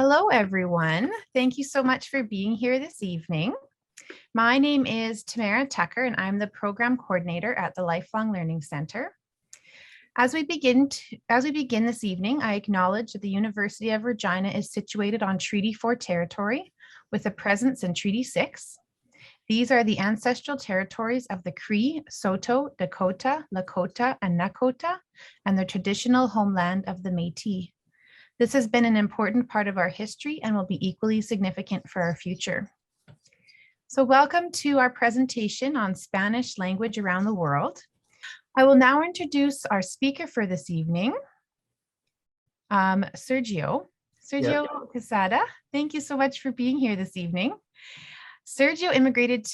Hello, everyone. Thank you so much for being here this evening. My name is Tamara Tucker, and I'm the program coordinator at the Lifelong Learning Center. As we begin this evening, I acknowledge that the University of Regina is situated on Treaty 4 territory with a presence in Treaty 6. These are the ancestral territories of the Cree, Saulteaux, Dakota, Lakota, and Nakota, and the traditional homeland of the Métis. This has been an important part of our history and will be equally significant for our future. So welcome to our presentation on Spanish language around the world. I will now introduce our speaker for this evening, Sergio Quesada. Thank you so much for being here this evening. Sergio immigrated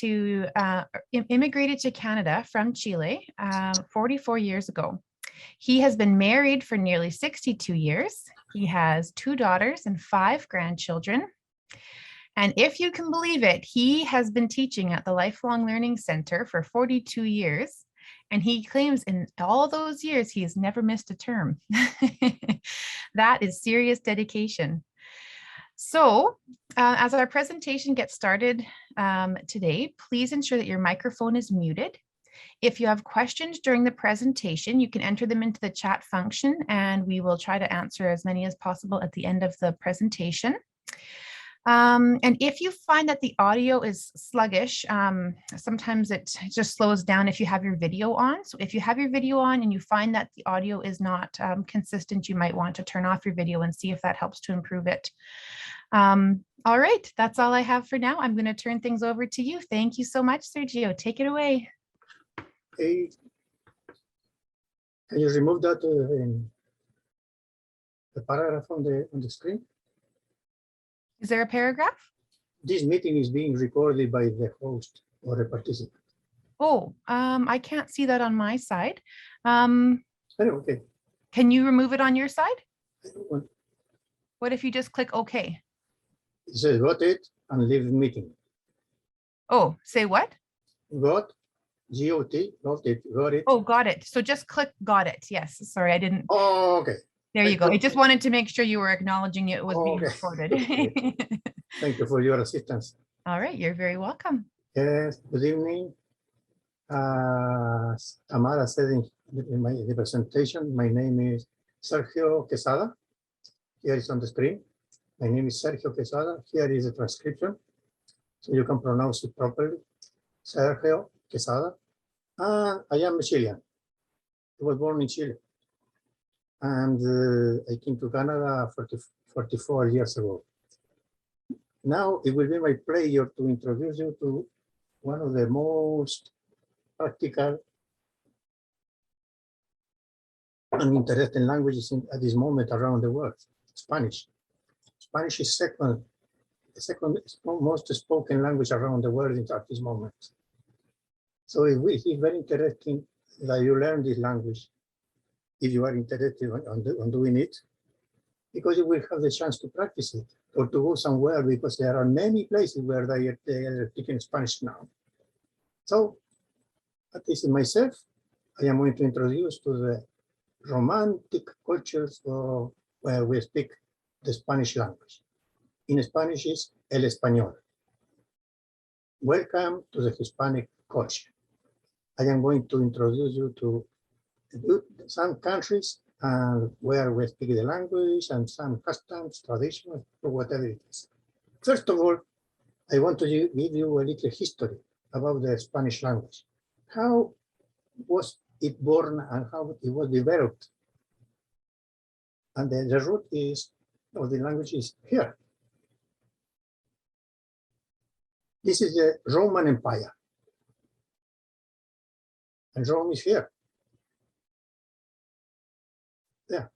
to Canada from Chile 44 years ago. He has been married for nearly 62 years. He has 2 daughters and 5 grandchildren. And if you can believe it, he has been teaching at the Lifelong Learning Center for 42 years. And he claims in all those years, he has never missed a term. That is serious dedication. So as our presentation gets started today, please ensure that your microphone is muted. If you have questions during the presentation, you can enter them into the chat function and we will try to answer as many as possible at the end of the presentation. And if you find that the audio is sluggish, sometimes it just slows down if you have your video on. So if you have your video on and you find that the audio is not consistent, you might want to turn off your video and see if that helps to improve it. All right, that's all I have for now. I'm going to turn things over to you. Thank you so much, Sergio. Take it away. Hey, can you remove that the paragraph on the screen? Is there a paragraph? This meeting is being recorded by the host or a participant. Oh, I can't see that on my side. Okay. Can you remove it on your side? I don't want. What if you just click OK? It says got it and leave the meeting. Oh, say what? Got. G-O-T, got it. Oh, got it. So just click got it. Yes. Sorry, I didn't. Oh, okay. There you go. I just wanted to make sure you were acknowledging it was being recorded. Thank you for your assistance. All right. You're very welcome. Yes. Good evening. Amara said in the presentation, my name is Sergio Quesada. Here is on the screen. My name is Sergio Quesada. Here is a transcription, so you can pronounce it properly. Sergio Quesada. And I am a Chilean. I was born in Chile. And I came to Canada 44 years ago. Now it will be my pleasure to introduce you to one of the most practical and interesting languages at this moment around the world, Spanish. Spanish is the second most spoken language around the world at this moment. So it's very interesting that you learn this language if you are interested on doing it, because you will have the chance to practice it or to go somewhere, because there are many places where they are speaking Spanish now. So, at least myself, I am going to introduce to the romantic cultures where we speak the Spanish language. In Spanish is el español. Welcome to the Hispanic culture. I am going to introduce you to some countries and where we speak the language and some customs, traditions, or whatever it is. First of all, I want to give you a little history about the Spanish language. How was it born and how it was developed? And the root of the language is here. This is the Roman Empire. And Rome is here. Yeah.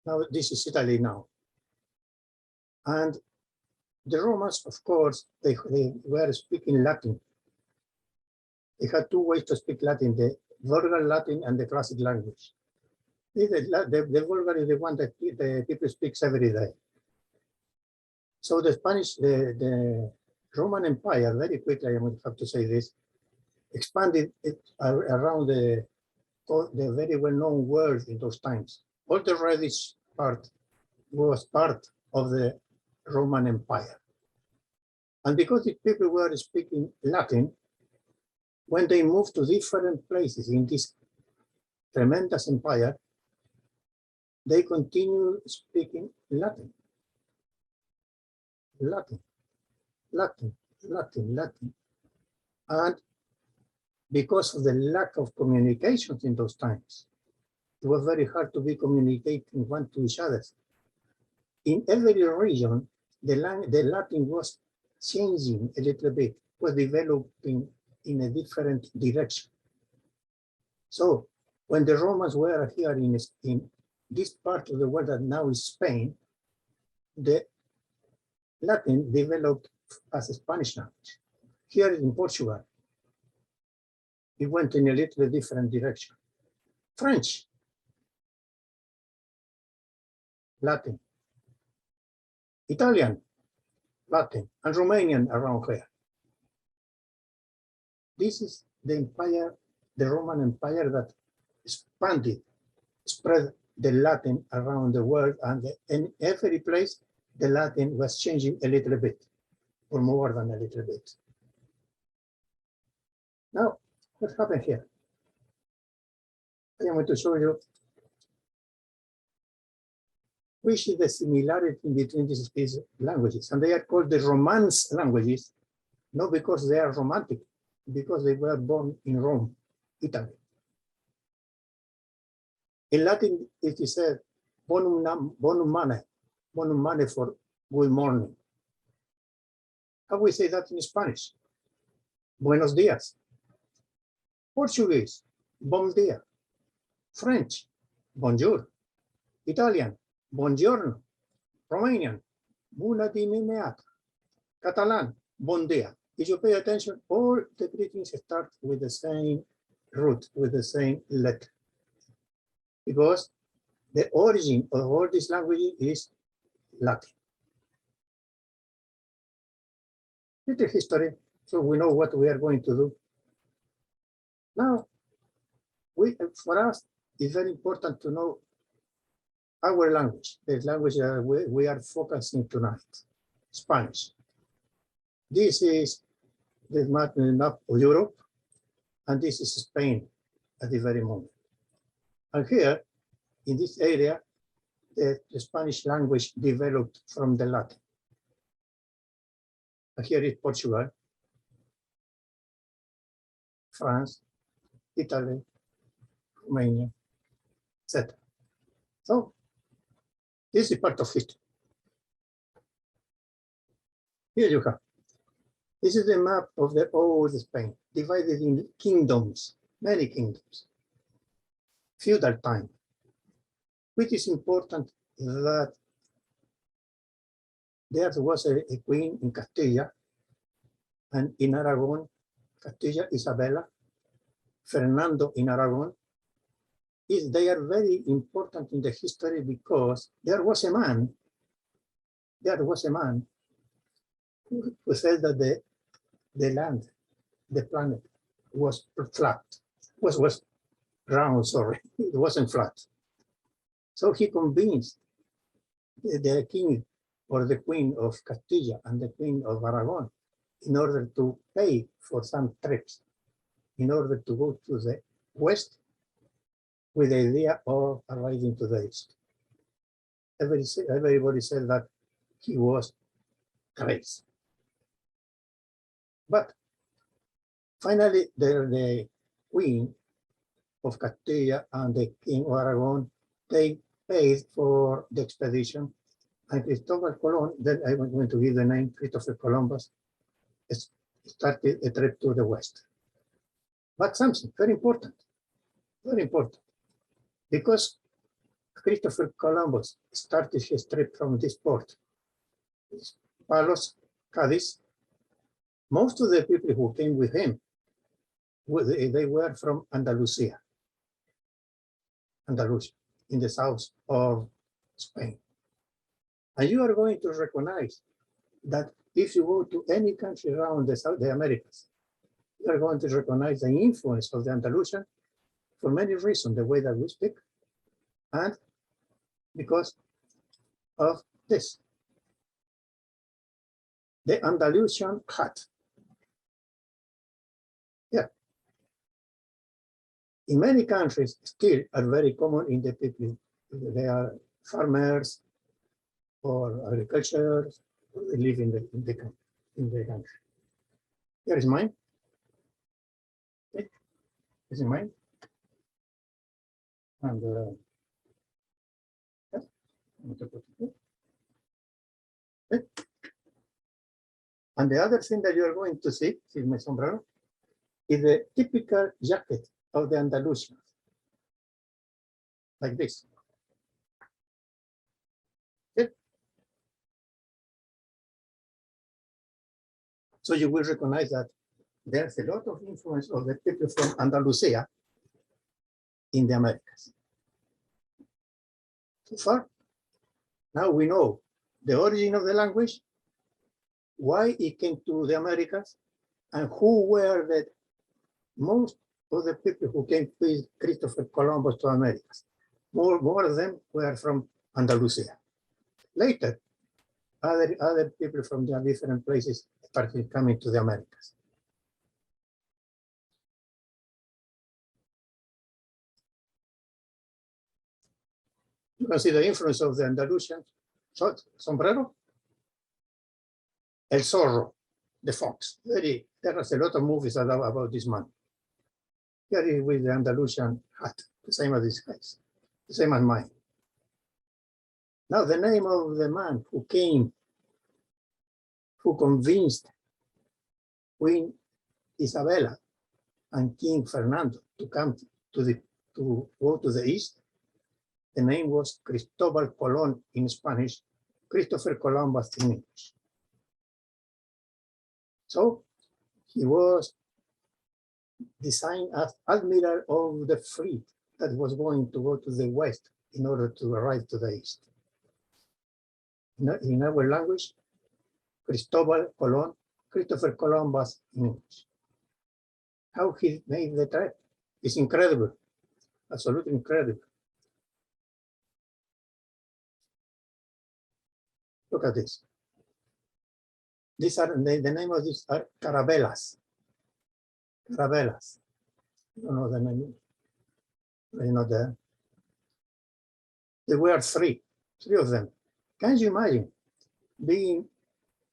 Now this is Italy now. And the Romans, of course, they were speaking Latin. They had 2 ways to speak Latin, the vulgar Latin and the classic language. The vulgar is the one that the people speak every day. So the Roman Empire, very quickly, I would have to say this, expanded it around the very well-known world in those times. All the reddish part was part of the Roman Empire. And because the people were speaking Latin, when they moved to different places in this tremendous empire, they continued speaking Latin. Latin, Latin, Latin, Latin. And because of the lack of communications in those times, it was very hard to be communicating one to each other. In every region, the Latin was changing a little bit, was developing in a different direction. So when the Romans were here in this part of the world that now is Spain, the Latin developed as a Spanish language. Here in Portugal, it went in a little different direction. French, Latin, Italian, Latin, and Romanian around here. This is the empire, the Roman Empire that expanded, spread the Latin around the world, and in every place, the Latin was changing a little bit, or more than a little bit. Now, what happened here? I am going to show you which is the similarity between these languages. And they are called the Romance languages, not because they are romantic, because they were born in Rome, Italy. In Latin, it is said, bonum mane for good morning. How we say that in Spanish? Buenos dias. Portuguese, bom dia. French, bonjour. Italian, buongiorno. Romanian, bună dimineața. Catalan, bon dia. If you pay attention, all the greetings start with the same root, with the same letter. Because the origin of all these languages is Latin. Little history, so we know what we are going to do. Now, for us, it's very important to know our language, the language that we are focusing tonight, Spanish. This is the map of Europe, and this is Spain at the very moment. And here, in this area, the Spanish language developed from the Latin. And here is Portugal, France, Italy, Romania, etc. So this is part of history. Here you have. This is the map of the old Spain, divided in kingdoms, many kingdoms, feudal time. Which is important that there was a queen in Castilla, and in Aragon, Castilla, Isabella, Fernando in Aragon. They are very important in the history because there was a man who said that the land, the planet was flat, was round, sorry, it wasn't flat. So he convinced the king or the queen of Castilla and the queen of Aragon in order to pay for some trips, in order to go to the west with the idea of arriving to the east. Everybody said that he was crazy. But finally, the queen of Castilla and the king of Aragon, they paid for the expedition, and Cristobal Colon, then I was going to give the name Christopher Columbus, started a trip to the west. But something very important, because Christopher Columbus started his trip from this port, Palos, Cadiz. Most of the people who came with him, they were from Andalusia, in the south of Spain. And you are going to recognize that if you go to any country around the Americas, you are going to recognize the influence of the Andalusian for many reasons, the way that we speak, and because of this. the Andalusian hat. Yeah. In many countries, still are very common in the people. They are farmers or agriculture, or they live in the country. Here is mine. Okay. This is mine. And yeah. Okay. And the other thing that you are going to see, is my sombrero, is the typical jacket of the Andalusians, like this. Okay. So you will recognize that there's a lot of influence of the people from Andalusia in the Americas. So far, now we know the origin of the language, why it came to the Americas, and who were the most of the people who came with Christopher Columbus to Americas. More of them were from Andalusia. Later, other people from the different places started coming to the Americas. You can see the influence of the Andalusian sombrero. El Zorro, the fox. There is a lot of movies about this man. Here is with the Andalusian hat, the same as this guy's, the same as mine. Now the name of the man who came, who convinced Queen Isabella and King Fernando to come to go to the east, the name was Cristobal Colón in Spanish, Christopher Columbus in English. So he was designed as admiral of the fleet that was going to go to the west in order to arrive to the east. In our language, Cristobal Colón, Christopher Columbus in English. How he made the trip is incredible, absolutely incredible. Look at this. These are the name of these are carabelas. Carabelas. You know the name. You know there were three of them. Can you imagine being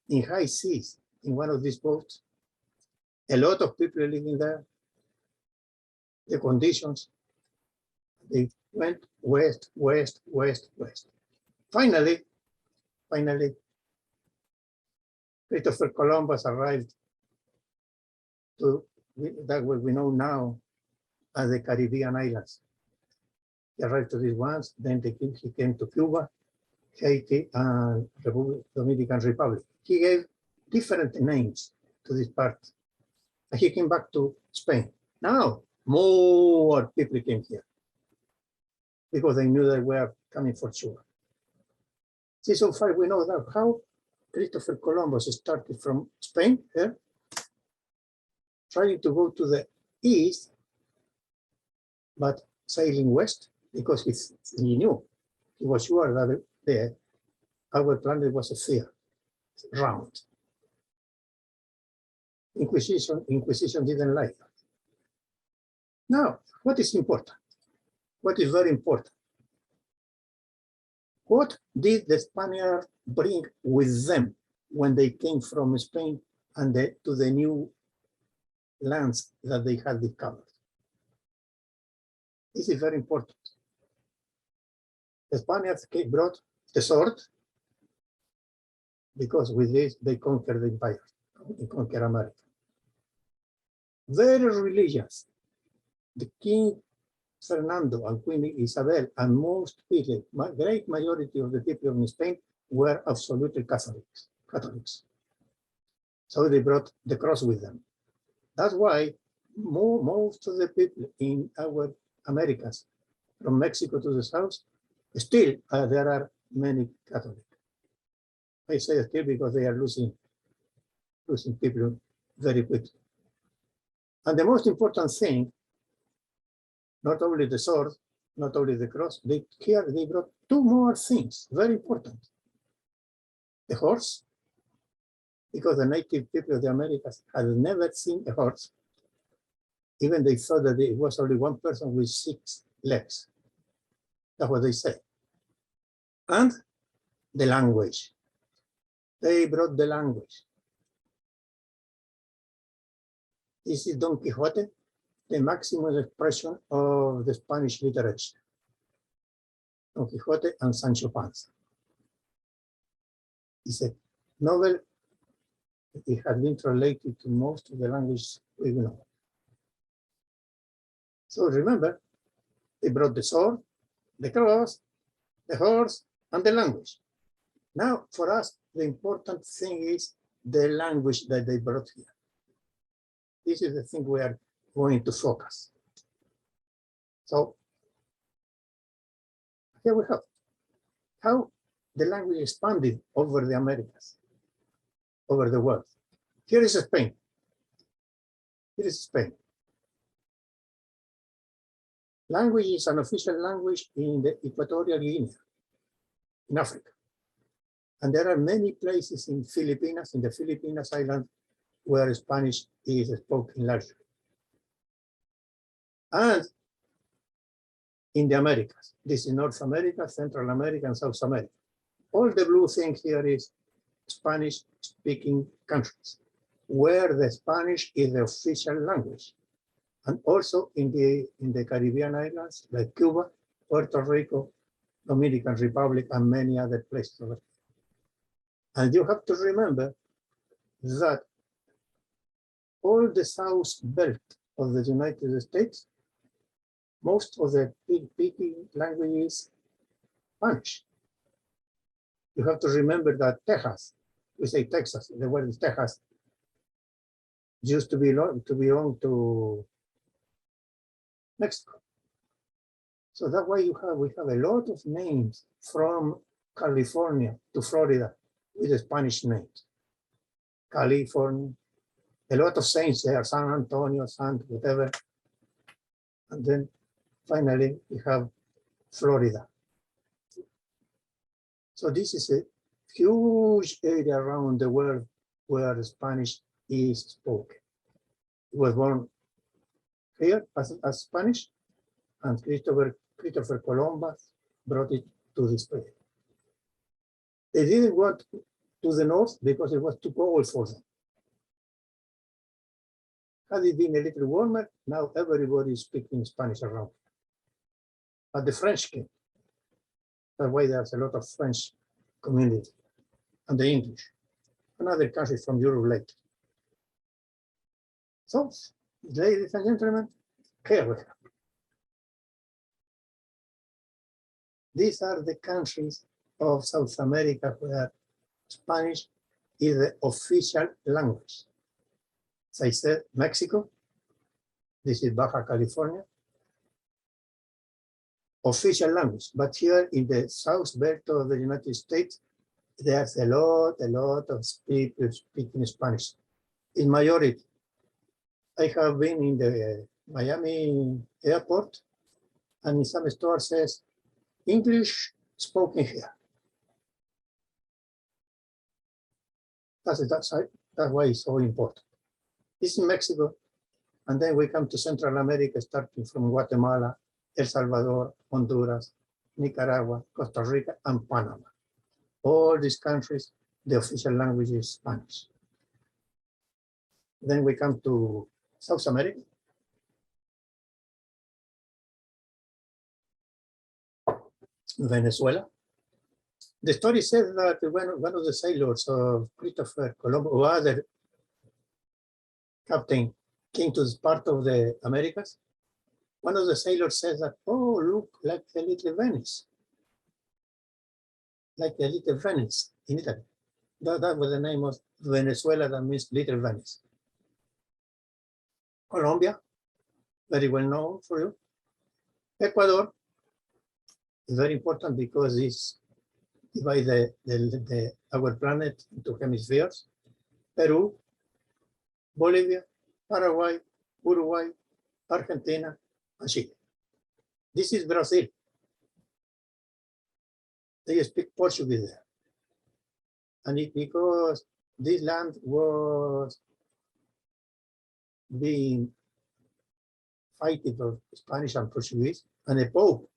in high seas in one of these boats? A lot of people living there. The conditions. They went west, west, west, west. Finally, Christopher Columbus arrived to that what we know now as the Caribbean islands. He arrived to these ones, then he came to Cuba, Haiti, and the Dominican Republic. He gave different names to this part. And he came back to Spain. Now, more people came here because they knew they were coming for sure. See, so far we know that how Christopher Columbus started from Spain here, trying to go to the east, but sailing west because he knew, he was sure that our planet was a sphere, round. Inquisition didn't like that. Now, what is important? What is very important? What did the Spaniards bring with them when they came from Spain and to the new lands that they had discovered? This is very important. The Spaniards brought the sword because with this they conquered the empire, they conquered America. Very religious. The King Fernando and Queen Isabel and most people, great majority of the people in Spain were absolutely Catholics. So they brought the cross with them. That's why most of the people in our Americas, from Mexico to the south, still there are many Catholics. I say still because they are losing people very quickly. And the most important thing, not only the sword, not only the cross, they brought two more things, very important. The horse because the native people of the Americas had never seen a horse. Even they thought that it was only one person with 6 legs. That's what they say. And the language. They brought the language. This is Don Quixote, the maximum expression of the Spanish literature. Don Quixote and Sancho Panza. It's a novel. It has been translated to most of the languages we know. So remember, they brought the sword, the cross, the horse, and the language. Now, for us, the important thing is the language that they brought here. This is the thing we are going to focus. So here we have how the language expanded over the Americas, over the world. Here is Spain. Here is Spain. Language is an official language in the Equatorial Guinea, in Africa. And there are many places in the Philippines island, where Spanish is spoken largely. And in the Americas, this is North America, Central America, and South America. All the blue thing here is Spanish-speaking countries, where the Spanish is the official language. And also in the Caribbean islands, like Cuba, Puerto Rico, Dominican Republic, and many other places. And you have to remember that all the South belt of the United States, most of the speaking language is Spanish. You have to remember that Texas, we say Texas, the word is Texas, used to belong to Mexico. So that's why we have a lot of names from California to Florida with Spanish names. California, a lot of saints there, San Antonio, San whatever. And then finally we have Florida. So this is a huge area around the world where Spanish is spoken. It was born here as Spanish, and Christopher Columbus brought it to this place. They didn't go to the north because it was too cold for them. Had it been a little warmer, now everybody is speaking Spanish around. But the French came. That's why there's a lot of French community, and the English, and other countries from Europe later. So, ladies and gentlemen, here we have. These are the countries of South America where Spanish is the official language. As I said, Mexico, this is Baja California, official language. But here in the South belt of the United States, there's a lot of people speaking Spanish. In majority, I have been in the Miami airport, and in some store says, English spoken here. That's why it's so important. This is Mexico, and then we come to Central America, starting from Guatemala, El Salvador, Honduras, Nicaragua, Costa Rica, and Panama. All these countries, the official language is Spanish. Then we come to South America. Venezuela. The story says that one of the sailors of Christopher Columbus or other captain came to this part of the Americas. One of the sailors says that, oh, look, like a little Venice. Like a little Venice in Italy. That was the name of Venezuela, that means little Venice. Colombia, very well known for you. Ecuador is very important because it's divide our planet into hemispheres. Peru, Bolivia, Paraguay, Uruguay, Argentina, and Chile. This is Brazil. They speak Portuguese there. And it's because this land was being fighting for Spanish and Portuguese, and the Pope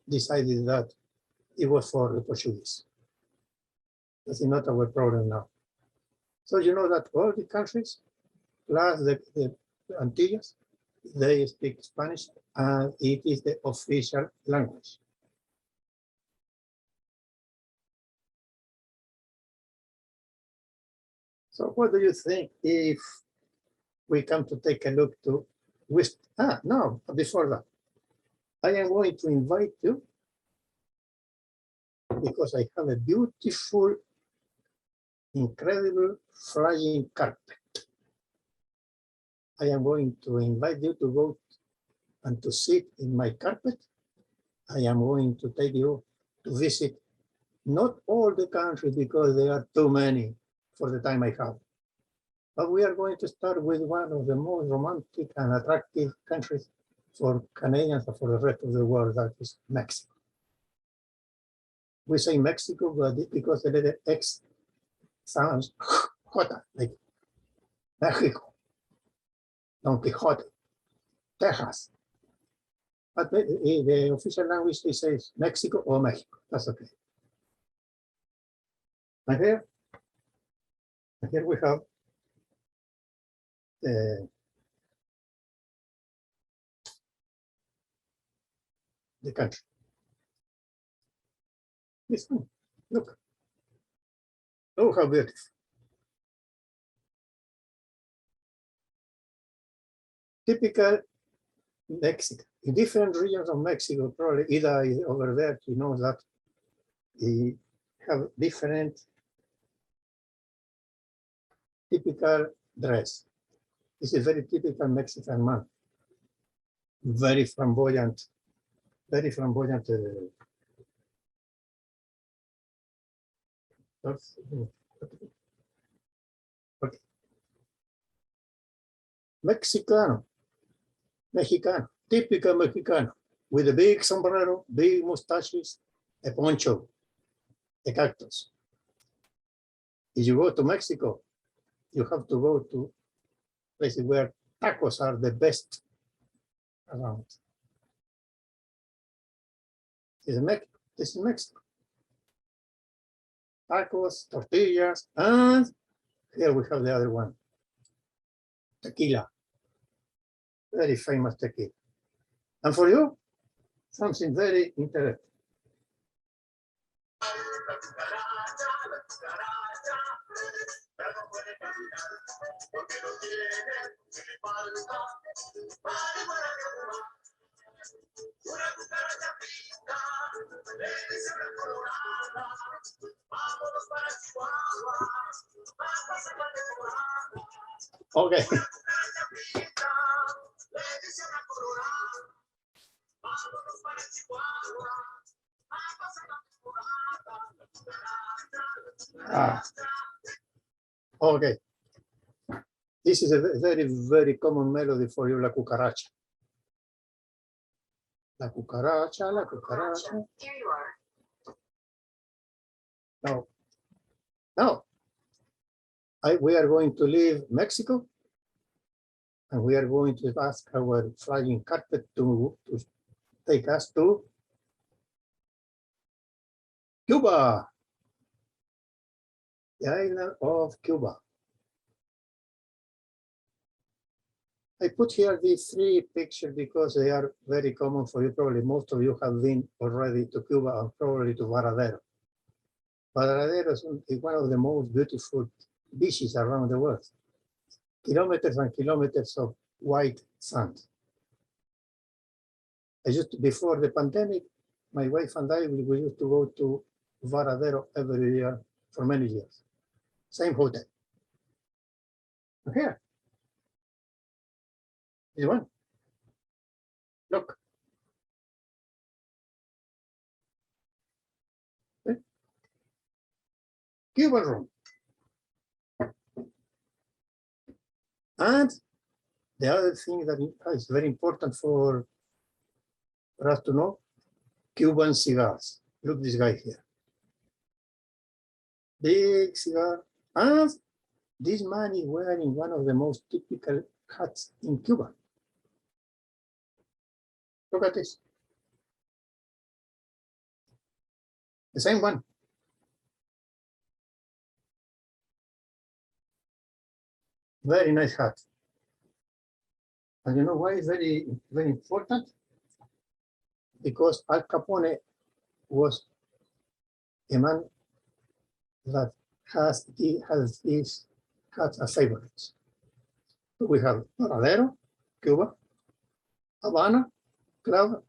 decided that it was for the Portuguese. That's not our problem now. So you know that all the countries, plus the Antilles, they speak Spanish, and it is the official language. So what do you think if we come to take a look to West? No, before that, I am going to invite you because I have a beautiful, incredible flying carpet. I am going to invite you to go and to sit in my carpet. I am going to take you to visit not all the countries because there are too many for the time I have. But we are going to start with one of the most romantic and attractive countries for Canadians and for the rest of the world, that is Mexico. We say Mexico but because the letter X sounds hotter, like Mexico, Don Quixote, Texas. But the official language it says Mexico or Mexico. That's okay. And here we have the country. This one, look. Oh, how beautiful. Typical Mexico. In different regions of Mexico, probably Ida is over there, he knows that he have different typical dress. This is very typical Mexican man. Very flamboyant, very flamboyant. Okay. Mexicano, typical Mexicano, with a big sombrero, big mustaches, a poncho, a cactus. If you go to Mexico, you have to go to places where tacos are the best around. This is Mexico. Tacos, tortillas, and here we have the other one. Tequila. Very famous tequila. And for you, something very interesting. Okay. Okay. This is a very, very common melody for you, la cucaracha. La cucaracha, la cucaracha. Here you are. No. No. We are going to leave Mexico and we are going to ask our flying carpet to take us to Cuba, the island of Cuba. I put here these three pictures because they are very common for you. Probably most of you have been already to Cuba and probably to Varadero. Varadero is one of the most beautiful beaches around the world. Kilometers and kilometers of white sand. Before the pandemic, my wife and I, we used to go to Varadero every year for many years. Same hotel. And here is one. Look. Okay. Cuban room. And the other thing that is very important for us to know, Cuban cigars. Look this guy here. Big cigar. And This man is wearing one of the most typical hats in Cuba. Look at this. The same one. Very nice hat. And you know why it's very, very important? Because Al Capone was a man that has these hats as favorites. So we have Paradero, Cuba, Havana, Club,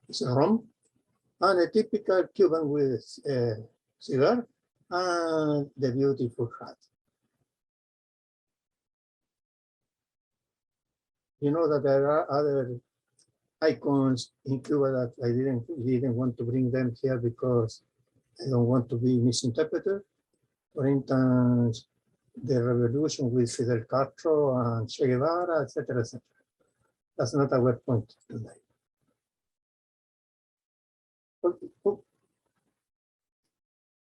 is rum, and a typical Cuban with a cigar and the beautiful hat. You know that there are other icons in Cuba that I didn't want to bring them here because I don't want to be misinterpreted. For instance, the revolution with Fidel Castro and Che Guevara, etc., etc. That's not our point today. Okay.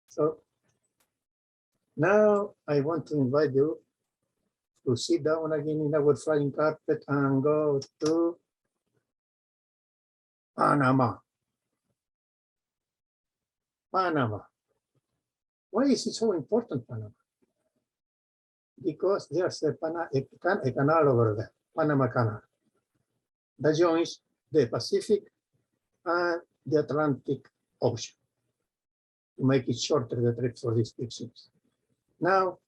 So now I want to invite you to sit down again in our flying carpet and go to Panama. Panama. Why is it so important, Panama? Because there's a canal over there, Panama Canal, that joins the Pacific and the Atlantic Ocean to make it shorter, the trip for these big ships. Now,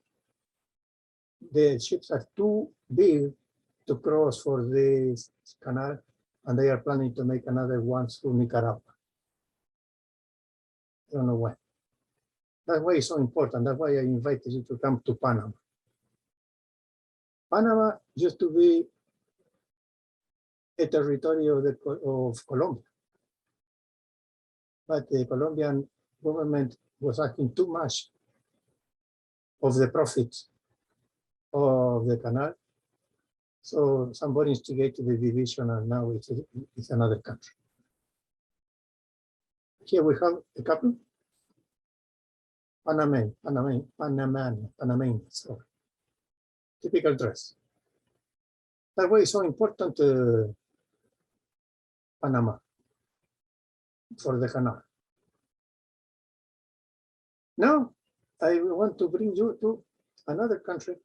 the ships are too big to cross for this canal, and they are planning to make another one through Nicaragua. I don't know why. That's why it's so important. That's why I invited you to come to Panama. Panama used to be a territory of Colombia, but the Colombian government was asking too much of the profits of the canal. So somebody instigated the division, and now it's another country. Here we have a couple. Panamanian, sorry. Typical dress. That way it's so important, Panama, for the canal. Now, I want to bring you to another country,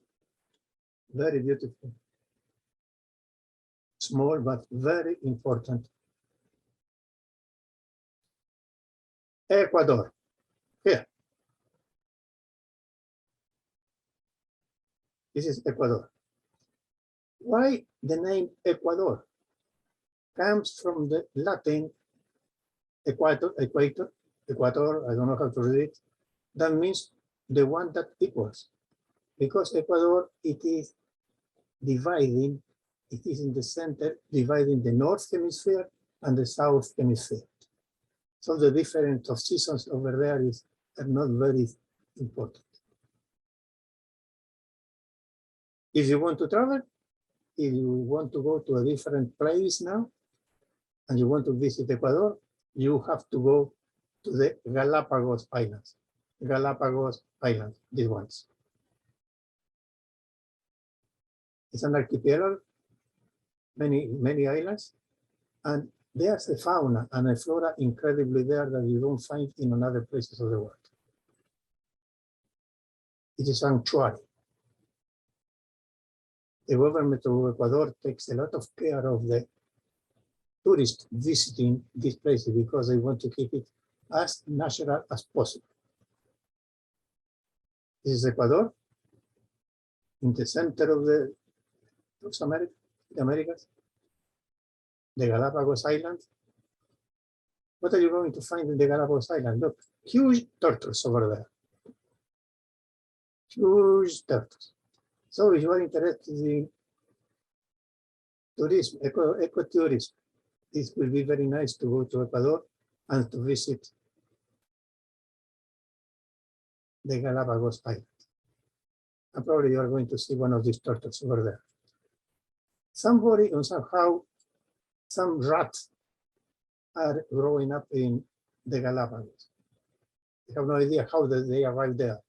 very beautiful, small, but very important. Ecuador, here. This is Ecuador. Why the name Ecuador? Comes from the Latin equator, I don't know how to read it. That means the one that equals. Because Ecuador, it is dividing, it is in the center, dividing the North Hemisphere and the South Hemisphere. So the difference of seasons over there are not very important. If you want to travel, if you want to go to a different place now, and you want to visit Ecuador, you have to go to the Galapagos Islands. Galapagos Islands, these ones. It's an archipelago, many islands, and there's a fauna and a flora incredibly there that you don't find in other places of the world. It is a sanctuary. The government of Ecuador takes a lot of care of the tourists visiting these places because they want to keep it as natural as possible. This is Ecuador, in the center of the Americas, the Galapagos Islands. What are you going to find in the Galapagos Islands? Look, huge turtles over there. Huge turtles. So if you are interested in tourism, ecotourism, this will be very nice to go to Ecuador and to visit the Galapagos Islands. And probably you are going to see one of these turtles over there. Somebody or somehow, some rats are growing up in the Galapagos. I have no idea how they arrived there.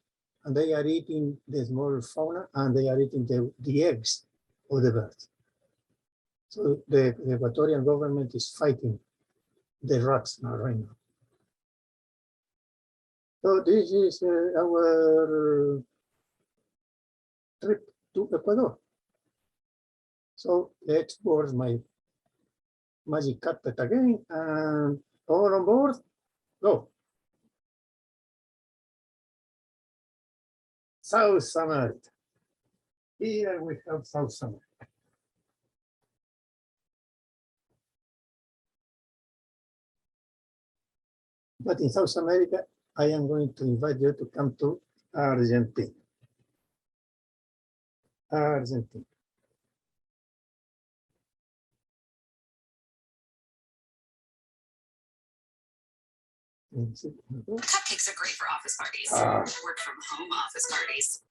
and they are eating the small fauna, and they are eating the eggs of the birds. So the Ecuadorian government is fighting the rats now, right now. So this is our trip to Ecuador. So let's board my magic carpet again, and all on board, go. South America. Here we have South America. But in South America, I am going to invite you to come to Argentina. Argentina. Cupcakes are great for office parties. Work from home office parties.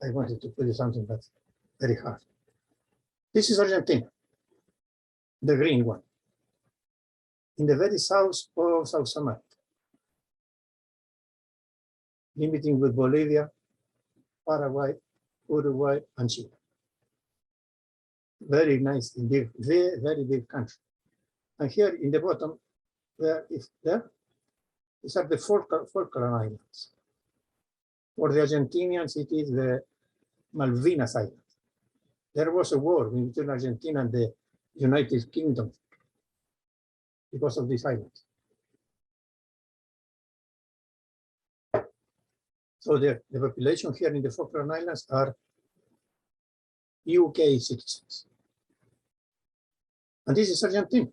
I wanted to put you something that's very hard. This is Argentina, the green one, in the very south of South America, limiting with Bolivia, Paraguay, Uruguay, and Chile. Very nice, indeed, very, very big country. And here in the bottom, these are the Falkland Islands. For the Argentinians, it is the Malvinas Islands. There was a war between Argentina and the United Kingdom because of these islands. So the population here in the Falkland Islands are UK citizens. And this is Argentina.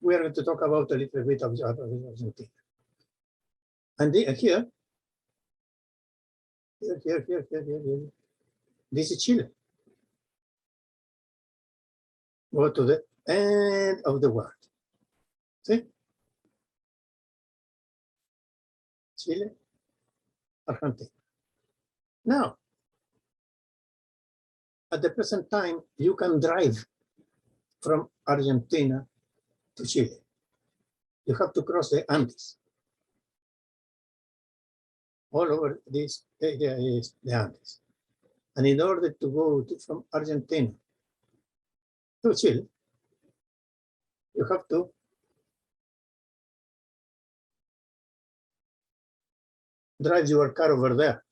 We are going to talk about a little bit of Argentina. And here, this is Chile. Go to the end of the world. See? Chile, Argentina. Now, at the present time, you can drive from Argentina to Chile. You have to cross the Andes. All over this area is the Andes. And in order to go from Argentina to Chile, you have to drive your car over there.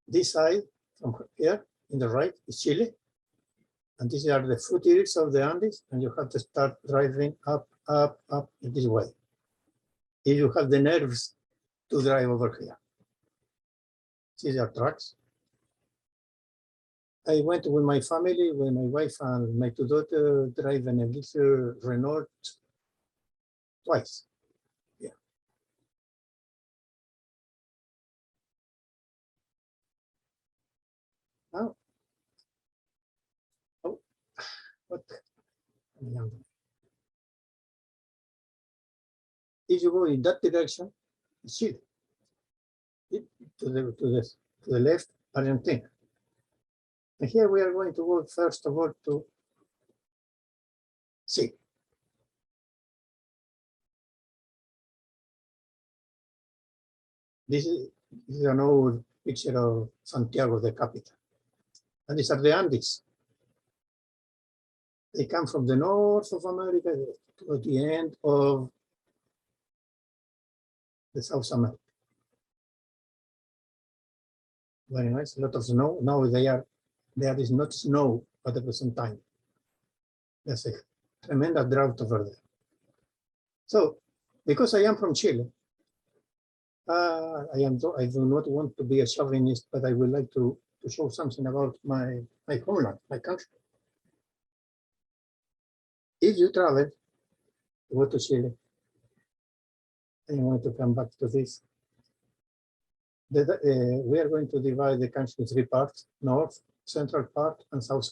This side, from here, in the right, is Chile. And these are the foothills of the Andes, and you have to start driving up in this way. If you have the nerves to drive over here. These are trucks. I went with my family, with my wife and my two daughters, driving a little Renault twice. Yeah. Now, what? If you go in that direction, Chile. To the left, Argentina. And here we are going to go first of all to see. This is an old picture of Santiago, the capital. And these are the Andes. They come from the north of America to the end of the South America. Very nice, a lot of snow. Now there is not snow at the present time. There's a tremendous drought over there. So, because I am from Chile, I do not want to be a chauvinist, but I would like to show something about my homeland, my country. If you travel, go to Chile, and you want to come back to this, we are going to divide the country in three parts: north, central part, and south.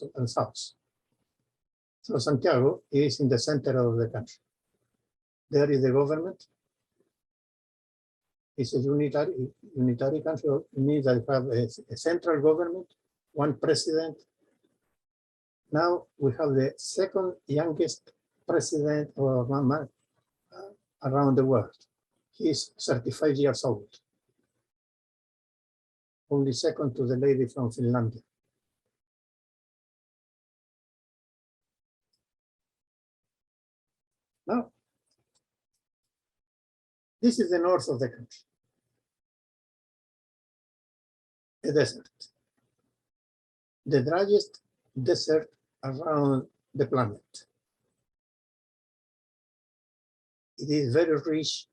So Santiago is in the center of the country. There is the government. It's a unitary country. It means that we have a central government, one president. Now we have the second youngest president or around the world. He's 35 years old. Only second to the lady from Finland. Now, this is the north of the country, a desert, the driest desert around the planet. It is very rich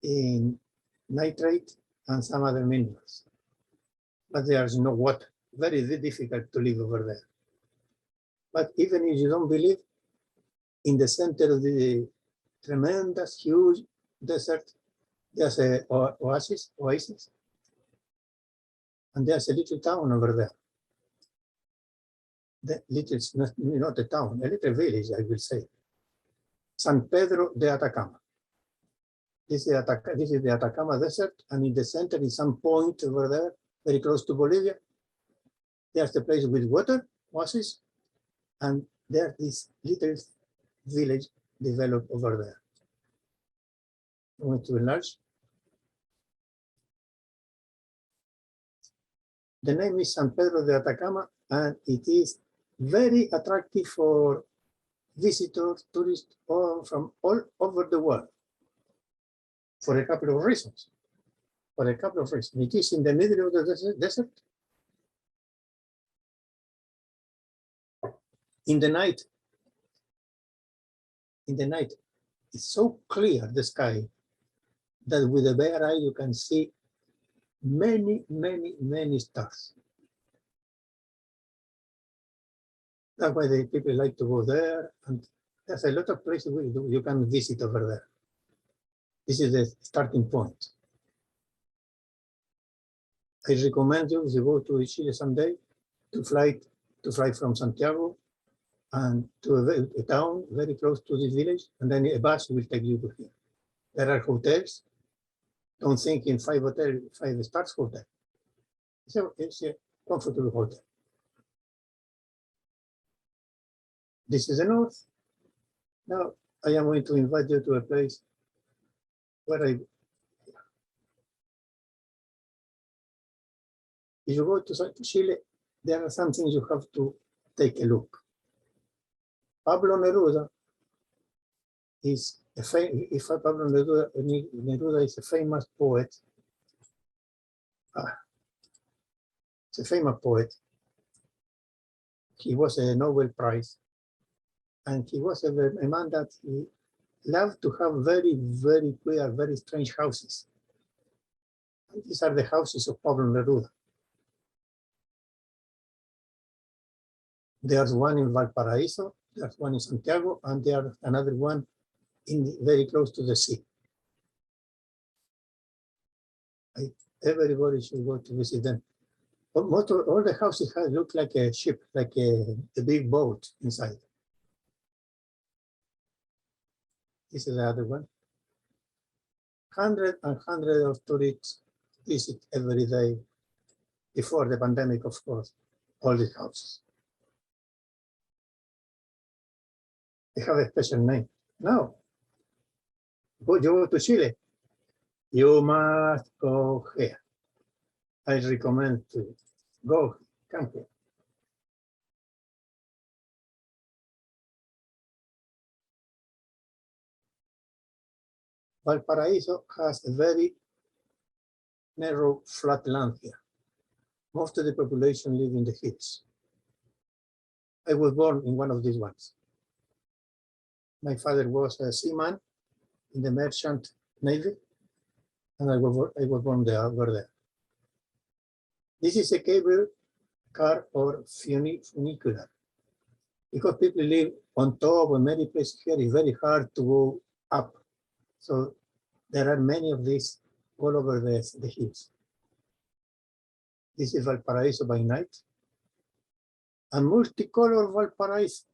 in nitrate and some other minerals, but there's no water. Very difficult to live over there. But even if you don't believe, in the center of the tremendous, huge desert, there's an oasis, and there's a little town over there. The little, not a town, a little village, I will say. San Pedro de Atacama. This is the Atacama Desert, and in the center is some point over there, very close to Bolivia. There's the place with water, oasis, and there's this little village developed over there. I'm going to enlarge. The name is San Pedro de Atacama, and it is very attractive for visitors, tourists from all over the world for a couple of reasons. It is in the middle of the desert. In the night, it's so clear, the sky, that with a bare eye you can see many, many, many stars. That's why the people like to go there, and there's a lot of places you can visit over there. This is the starting point. I recommend you, if you go to Chile someday, to fly from Santiago and to a town very close to this village, and then a bus will take you to here. There are hotels. Don't think in 5 stars hotel. It's a comfortable hotel. This is the north. Now I am going to invite you to a place where if you go to Chile, there are some things you have to take a look. Pablo Neruda is Pablo Neruda is a famous poet. It's a famous poet. He was a Nobel Prize, and he was a man that he loved to have very, very queer, very strange houses. And these are the houses of Pablo Neruda. There's one in Valparaiso, there's one in Santiago, and there's another one very close to the sea. Everybody should go to visit them. All the houses look like a ship, like a big boat inside. This is the other one. Hundreds of tourists visit every day, before the pandemic, of course, all these houses. They have a special name. Now, you go to Chile, you must go here. I recommend to go, come here. Valparaiso has a very narrow flat land here. Most of the population live in the hills. I was born in one of these ones. My father was a seaman in the merchant navy, and I was born there, over there. This is a cable car or funicular. Because people live on top of many places here, it's very hard to go up. So there are many of these all over the hills. This is Valparaiso by night. And multicolor Valparaiso.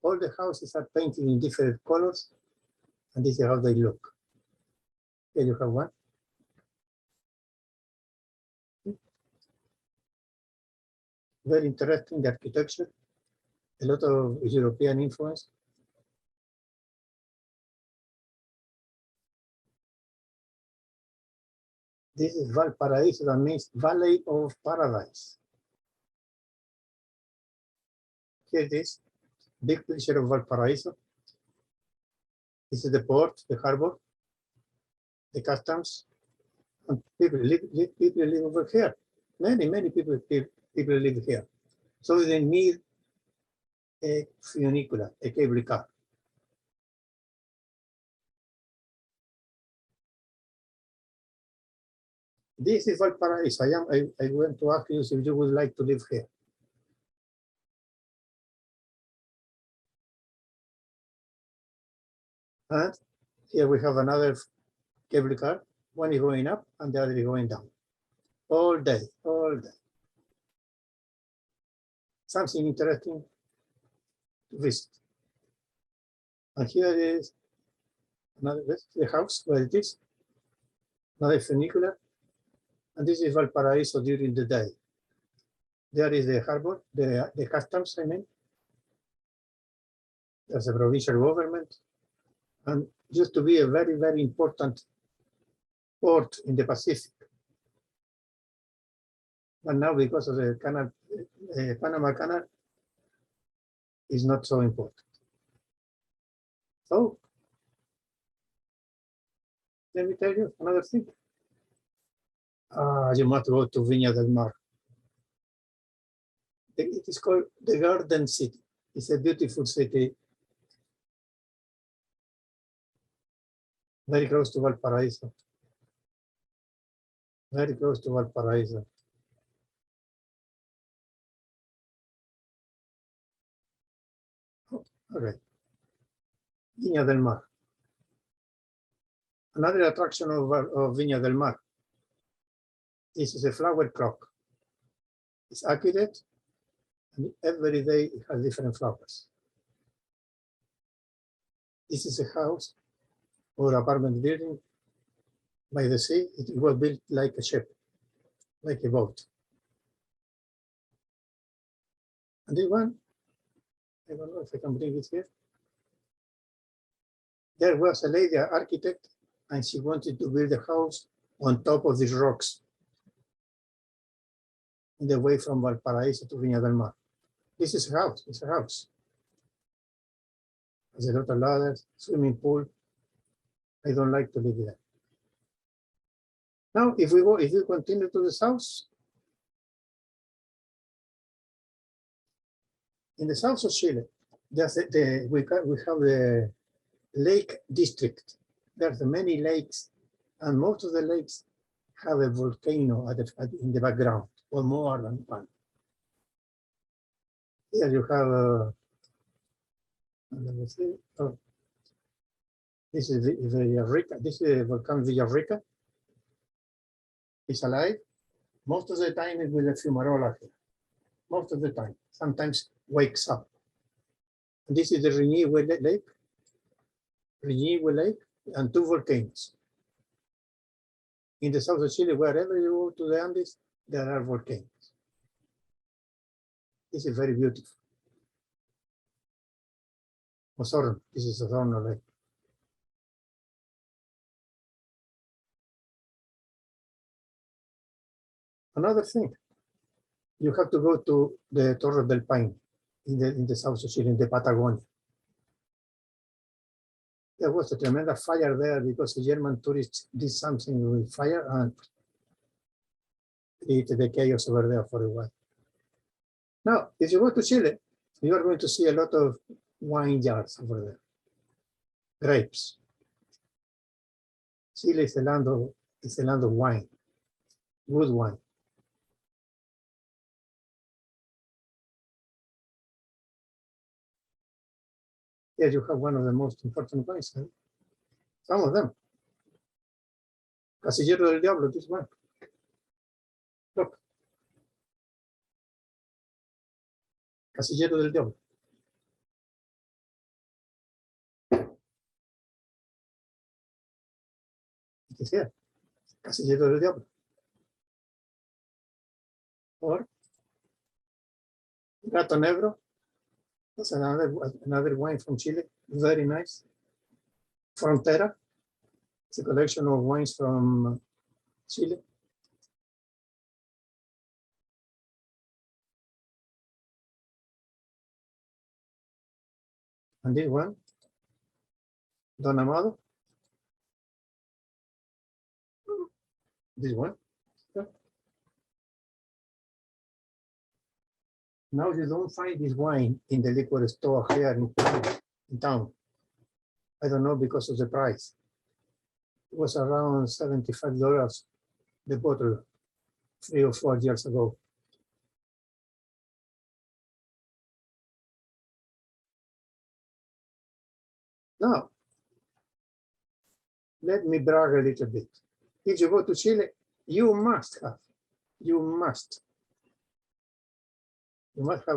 All the houses are painted in different colors, and this is how they look. Here you have one. Very interesting, the architecture. a lot of European influence. This is Valparaiso, that means Valley of Paradise. Here it is, big picture of Valparaiso. This is the port, the harbor, the customs, and people live over here. Many people live here. So they need a funicular, a cable car. This is Valparaiso. I want to ask you if you would like to live here. And here we have another cable car. One is going up and the other is going down. All day, all day. Something interesting to visit. And here is another, the house where it is, another funicular. And this is Valparaiso during the day. There is the harbor, the customs, I mean. There's a provincial government. And used to be a very, very important port in the Pacific. But now, because of the canal, Panama Canal, is not so important. So, let me tell you another thing. You must go to Viña del Mar. It is called the Garden City. It's a beautiful city, very close to Valparaiso. Very close to Valparaiso. Okay. Viña del Mar. Another attraction of Viña del Mar. This is a flower clock. It's accurate, and every day it has different flowers. This is a house or apartment building by the sea. It was built like a ship, like a boat. And this one, I don't know if I can bring it here. There was a lady, an architect, and she wanted to build a house on top of these rocks in the way from Valparaiso to Viña del Mar. This is a house, it's a house. There's a lot of ladders, swimming pool. I don't like to live there. Now, if we continue to the south, in the south of Chile, there's we have the lake district. There's many lakes, and most of the lakes have a volcano in the background, or more than one. Here you have, let me see, oh, this is Villarrica. This is volcano Villarrica. It's alive. Most of the time it's with a fumarola here. Most of the time. Sometimes wakes up. And this is the Reñihue Lake, and two volcanoes. In the south of Chile, wherever you go to the Andes, there are volcanoes. This is very beautiful. Osorno, this is Osorno Lake. Another thing, you have to go to the Torre del Paine in the south of Chile, in the Patagonia. There was a tremendous fire there because the German tourists did something with fire and created the chaos over there for a while. Now, if you go to Chile, you are going to see a lot of wine jars over there, grapes. Chile is a land of wine, good wine. Here you have one of the most important wines. Some of them. Casillero del Diablo, this one. Look. Casillero del Diablo. It is here. Casillero del Diablo. Or Gato Negro. That's another wine from Chile, very nice. Frontera, it's a collection of wines from Chile. And this one, Don Amado. This one. Yeah. Now you don't find this wine in the liquor store here in town. I don't know because of the price. It was around $75 the bottle 3 or 4 years ago. Now, let me brag a little bit. If you go to Chile, you must have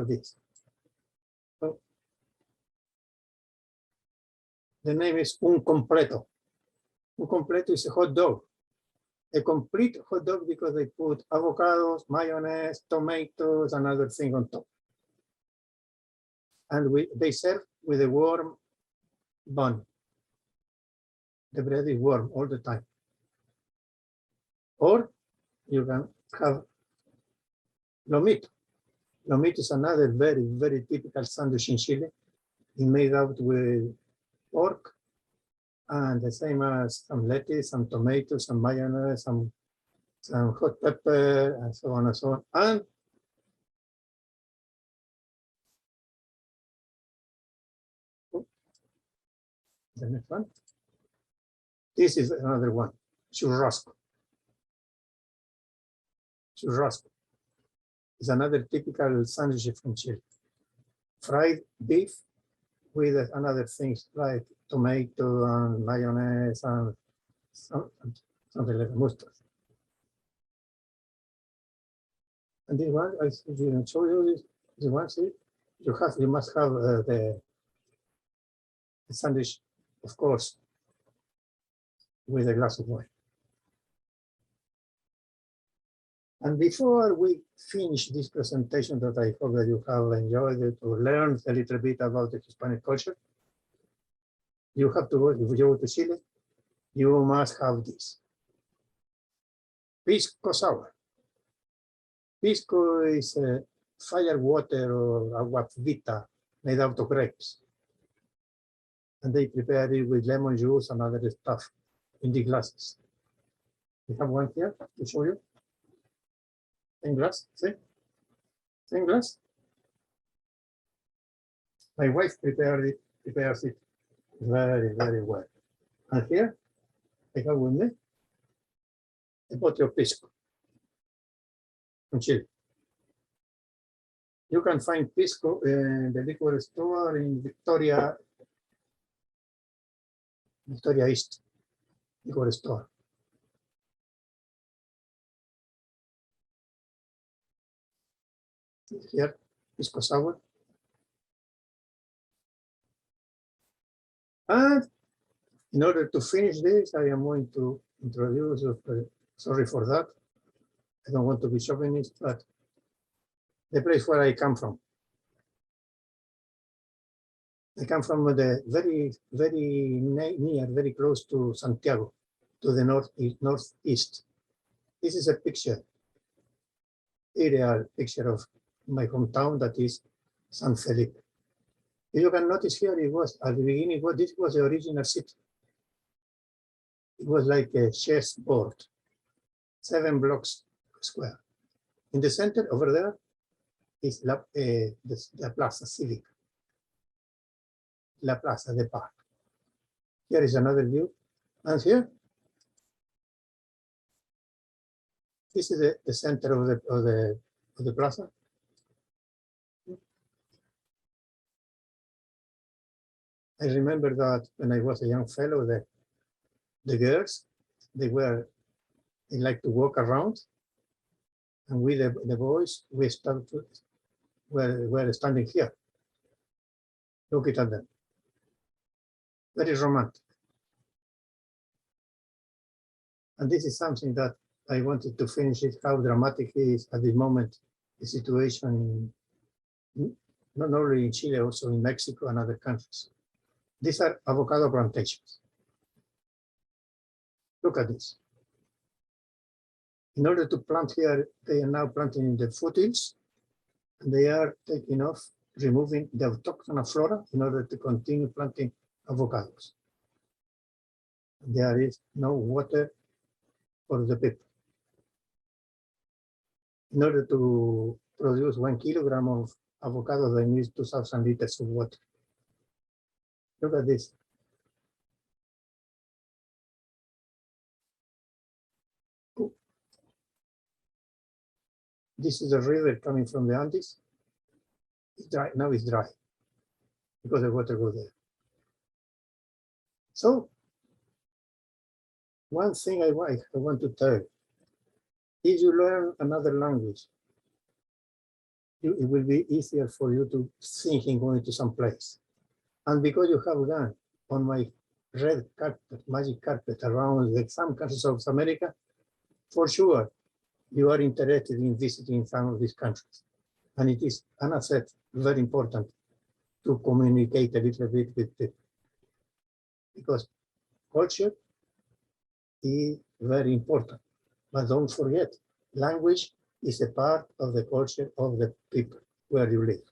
this. So, the name is Un Completo. Un Completo is a hot dog. A complete hot dog because they put avocados, mayonnaise, tomatoes, and other thing on top. And they serve with a warm bun. The bread is warm all the time. Or you can have lomito. Lomito is another very, very typical sandwich in Chile. It's made out with pork and the same as some lettuce, some tomatoes, some mayonnaise, some hot pepper, and so on and so on. And the next one. This is another one, churrasco. Churrasco is another typical sandwich from Chile. Fried beef with another things like tomato and mayonnaise and something like mustard. And this one, I didn't show you this one. See, you must have the sandwich, of course, with a glass of wine. And before we finish this presentation that I hope that you have enjoyed it or learned a little bit about the Hispanic culture, you have to go, if you go to Chile, you must have this. Pisco sour. Pisco is fire water or agua vita made out of grapes. And they prepare it with lemon juice and other stuff in the glasses. We have one here to show you. Same glass, see? Same glass. My wife prepares it very, very well. And here, I have with me a bottle of pisco from Chile. You can find pisco in the liquor store in Victoria East liquor store. Here, pisco sour. And in order to finish this, I am going to introduce, sorry for that. I don't want to be chauvinist, but the place where I come from. I come from the very near, very close to Santiago, to the northeast. This is a picture, aerial picture of my hometown, that is San Felipe. You can notice here, it was at the beginning, this was the original city. It was like a chessboard, 7 blocks square. In the center over there is the Plaza Civic, La Plaza, the park. Here is another view. And here, this is the center of the plaza. I remember that when I was a young fellow, the girls, they like to walk around, and we, the boys, we were standing here, looking at them. Very romantic. And this is something that I wanted to finish it, how dramatic it is at this moment, the situation not only in Chile, also in Mexico and other countries. These are avocado plantations. Look at this. In order to plant here, they are now planting in the foothills, and they are taking off, removing the autochthonous flora in order to continue planting avocados. There is no water for the people. In order to produce 1 kilogram of avocado, they need 2,000 liters of water. Look at this. This is a river coming from the Andes. It's dry. Now it's dry because the water goes there. So one thing I want to tell you, if you learn another language, it will be easier for you to think in going to some place. And because you have gone on my red carpet, magic carpet around some countries of America, for sure, you are interested in visiting some of these countries. And it is, as I said, very important to communicate a little bit with people. Because culture is very important. But don't forget, language is a part of the culture of the people where you live,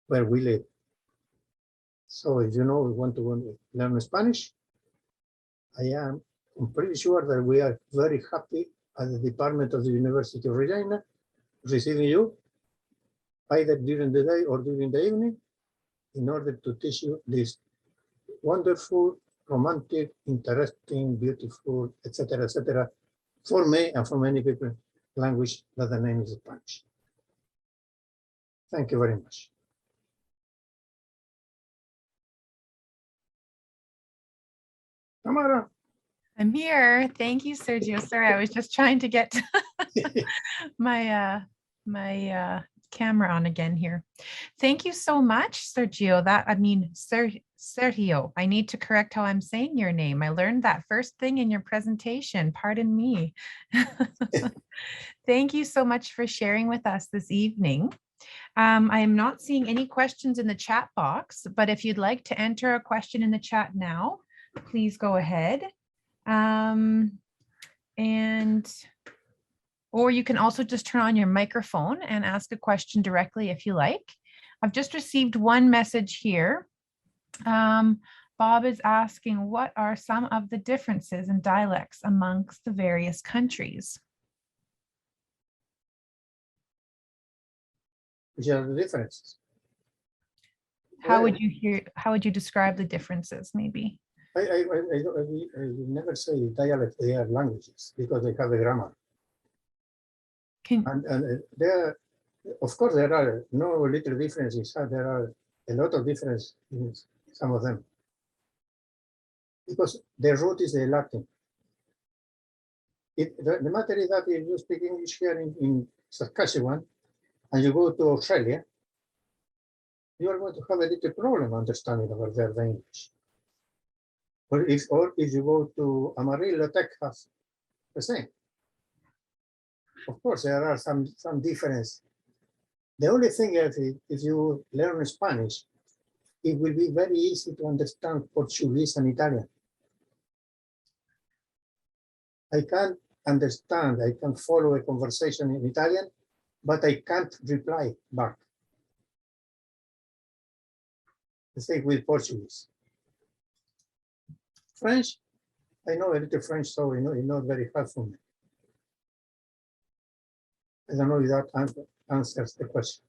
where we live. So if you know we want to learn Spanish, I'm pretty sure that we are very happy at the department of the University of Regina receiving you either during the day or during the evening in order to teach you this wonderful, romantic, interesting, beautiful, etc., for me and for many people, language that the name is Spanish. Thank you very much. Tamara. I'm here. Thank you, Sergio. Sorry, I was just trying to get my camera on again here. Thank you so much, Sergio. Sergio. I need to correct how I'm saying your name. I learned that first thing in your presentation. Pardon me. Thank you so much for sharing with us this evening. I am not seeing any questions in the chat box, but if you'd like to enter a question in the chat now, please go ahead. Or you can also just turn on your microphone and ask a question directly if you like. I've just received one message here. Bob is asking, what are some of the differences in dialects amongst the various countries? Which are the differences? How would you describe the differences, maybe? I never say dialect, they are languages because they have a grammar. And there, of course, there are no little differences. There are a lot of difference in some of them. Because the root is the Latin. The matter is that if you speak English here in Saskatchewan and you go to Australia, you are going to have a little problem understanding about their English. Or if you go to Amarillo, Texas, the same. Of course, there are some difference. The only thing is if you learn Spanish, it will be very easy to understand Portuguese and Italian. I can understand, I can follow a conversation in Italian, but I can't reply back. The same with Portuguese. French, I know a little French, so it's not very hard for me. I don't know if that answers the question.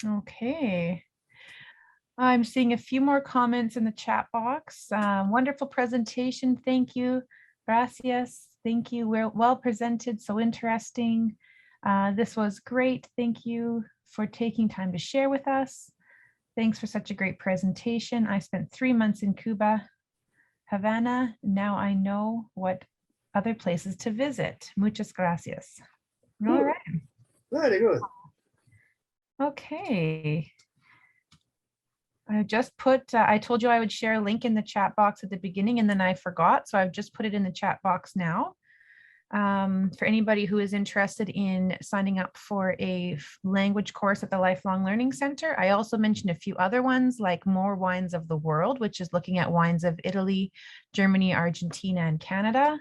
Okay. I'm seeing a few more comments in the chat box. Wonderful presentation. Thank you. Gracias. Thank you. We're well presented. So interesting. This was great. Thank you for taking time to share with us. Thanks for such a great presentation. I spent 3 months in Cuba, Havana. Now I know what other places to visit. Muchas gracias. All right. Very good. Okay. I just put, I told you I would share a link in the chat box at the beginning and then I forgot. So I've just put it in the chat box now. For anybody who is interested in signing up for a language course at the Lifelong Learning Center, I also mentioned a few other ones like More Wines of the World, which is looking at wines of Italy, Germany, Argentina, and Canada.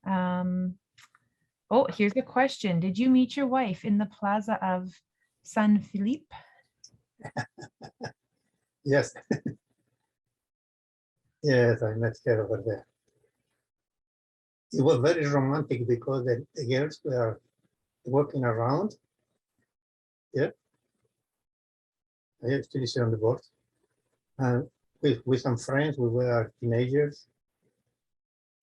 Oh, here's a question. Did you meet your wife in the Plaza of San Felipe? Yes. Yes, I met her over there. It was very romantic because the girls were walking around. Yeah. I used to sit on the board. And with some friends, we were teenagers.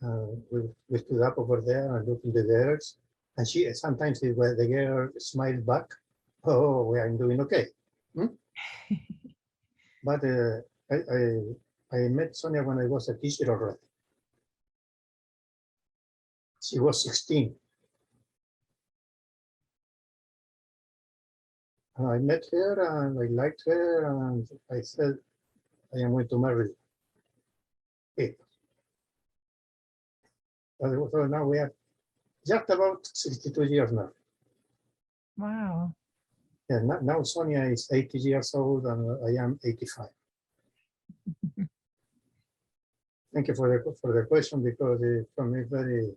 We stood up over there and looked in the girls. And she sometimes the girl smiled back. Oh, I'm doing okay. Hmm? But I met Sonia when I was a teacher already. She was 16. And I met her and I liked her and I said, I am going to marry her. So now we are just about 62 years now. Wow. Yeah, now Sonia is 80 years old and I am 85. Thank you for the question because for me very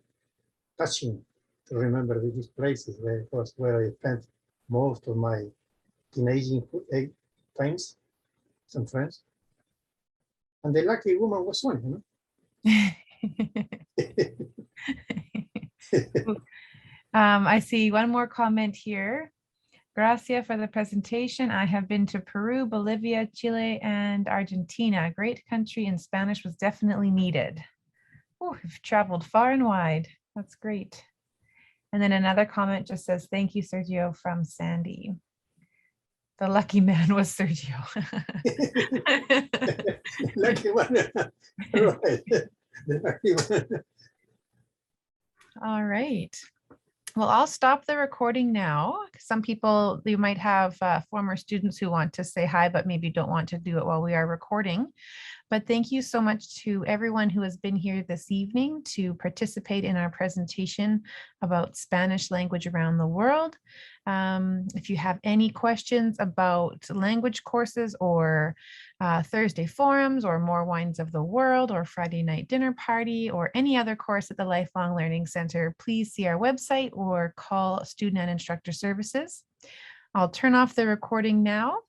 touching to remember these places where I spent most of my teenaging times, some friends. And the lucky woman was Sonia, you know? I see one more comment here. Gracias for the presentation. I have been to Peru, Bolivia, Chile, and Argentina. Great country, and Spanish was definitely needed. Oh, we've traveled far and wide. That's great. And then another comment just says, thank you, Sergio, from Sandy. The lucky man was Sergio. Lucky one. Right. The lucky one. All right. Well, I'll stop the recording now. Some people, you might have former students who want to say hi, but maybe don't want to do it while we are recording. But thank you so much to everyone who has been here this evening to participate in our presentation about Spanish language around the world. If you have any questions about language courses or Thursday forums or More Wines of the World or Friday night dinner party or any other course at the Lifelong Learning Center, please see our website or call Student and Instructor Services. I'll turn off the recording now.